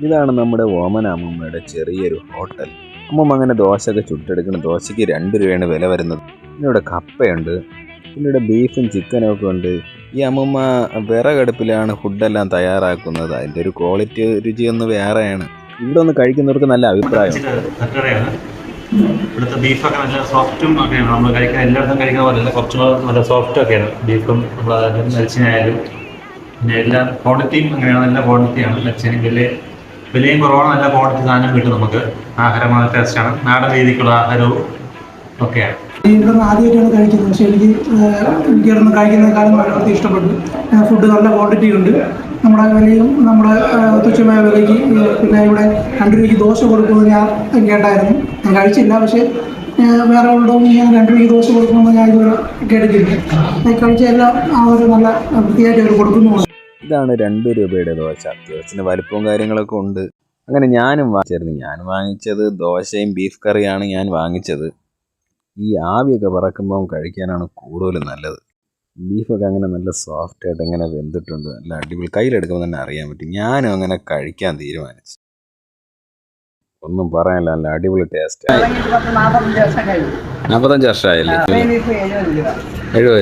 ഇതാണ് നമ്മുടെ ഓമന അമ്മൂമ്മയുടെ ചെറിയൊരു ഹോട്ടൽ. അമ്മൂമ്മ അങ്ങനെ ദോശയൊക്കെ ചുട്ടെടുക്കണം. ദോശയ്ക്ക് 2 രൂപയാണ് വില വരുന്നത്. പിന്നെ ഇവിടെ കപ്പയുണ്ട്, പിന്നെ ഇവിടെ ബീഫും ചിക്കനും ഒക്കെ ഉണ്ട്. ഈ അമ്മൂമ്മ വിറകടുപ്പിലാണ് ഫുഡെല്ലാം തയ്യാറാക്കുന്നത്. അതിൻ്റെ ഒരു ക്വാളിറ്റി രുചിയൊന്ന് വേറെയാണ്. ഇവിടെ ഒന്ന് കഴിക്കുന്നവർക്ക് നല്ല അഭിപ്രായം. ഇവിടുത്തെ ബീഫൊക്കെ നല്ല സോഫ്റ്റും ഒക്കെയാണ്. നമ്മൾ കഴിക്കാൻ എല്ലായിടത്തും കഴിക്കുന്ന പോലെ കുറച്ചും നല്ല സോഫ്റ്റും ഒക്കെയാണ് ബീഫും. നമ്മൾ മരിച്ചിനായാലും പിന്നെ എല്ലാ ക്വാളിറ്റിയും അങ്ങനെയാണ്, നല്ല ക്വാളിറ്റിയാണ്. മരിച്ചതിന് വിലയും കുറവാണ്, നല്ല ക്വാളിറ്റി സാധനം കിട്ടും നമുക്ക്. ആഹാരം നല്ല ടേസ്റ്റാണ്, നാടൻ രീതിക്കുള്ള ആഹാരവും ഒക്കെയാണ്. ഇവിടുന്ന് ആദ്യമായിട്ടാണ് കഴിക്കുന്നത്, പക്ഷേ എനിക്കിവിടുന്ന് കഴിക്കുന്നതിനേക്കാളും വളരെ ഇഷ്ടപ്പെട്ടു. ഫുഡ് നല്ല ക്വാണ്ടിറ്റി ഉണ്ട്, നമ്മുടെ വിലയും നമ്മുടെ തുച്ഛമായ വിലയ്ക്ക്. പിന്നെ ഇവിടെ 2 രൂപയ്ക്ക് ദോശ കൊടുക്കുമെന്ന് ഞാൻ കേട്ടായിരുന്നു. ഞാൻ കഴിച്ചില്ല, പക്ഷേ വേറെ ഉള്ളതും ഞാൻ 2 രൂപയ്ക്ക് ദോശ കൊടുക്കുമെന്ന് ഞാൻ ഇതുവരെ കേട്ടിട്ടില്ല. കഴിച്ച എല്ലാം ആ ഒരു നല്ല വൃത്തിയായിട്ട് അവർ കൊടുക്കുന്നുണ്ട്. ഇതാണ് 2 രൂപയുടെ ദോശ. അത്യാവശ്യത്തിന് വലിപ്പവും കാര്യങ്ങളൊക്കെ ഉണ്ട്. അങ്ങനെ ഞാനും വാങ്ങിച്ചായിരുന്നു. ഞാൻ വാങ്ങിച്ചത് ദോശയും ബീഫ് കറിയാണ് ഞാൻ വാങ്ങിച്ചത്. ഈ ആവിയൊക്കെ പറക്കുമ്പം കഴിക്കാനാണ് കൂടുതലും നല്ലത്. ബീഫൊക്കെ അങ്ങനെ നല്ല സോഫ്റ്റായിട്ട് അങ്ങനെ വെന്തിട്ടുണ്ട്, നല്ല അടിപൊളി. കയ്യിലെടുക്കുമ്പോൾ തന്നെ അറിയാൻ പറ്റും. ഞാനും അങ്ങനെ കഴിക്കാൻ തീരുമാനിച്ചു. ഒന്നും പറയാനില്ല, നല്ല അടിപൊളി ടേസ്റ്റ്. 45 വർഷമായില്ലേ? 70 രൂപ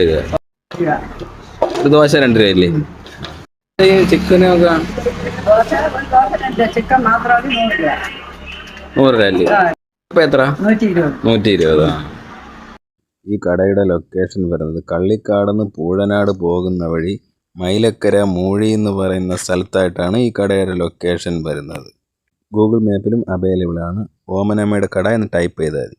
ഒരു ദോശ 2 രൂപയല്ലേ? ചിക്കനൊക്കെ 100 രൂപ അല്ലേ? ഇപ്പം എത്ര? 120. ഈ കടയുടെ ലൊക്കേഷൻ വരുന്നത് കള്ളിക്കാടെന്ന് പൂഴനാട് പോകുന്ന വഴി മൈലക്കര മൂഴി എന്ന് പറയുന്ന സ്ഥലത്തായിട്ടാണ് ഈ കടയുടെ ലൊക്കേഷൻ വരുന്നത്. ഗൂഗിൾ മാപ്പിലും അവൈലബിൾ ആണ്. ഓമനമ്മയുടെ കട എന്ന് ടൈപ്പ് ചെയ്താൽ മതി.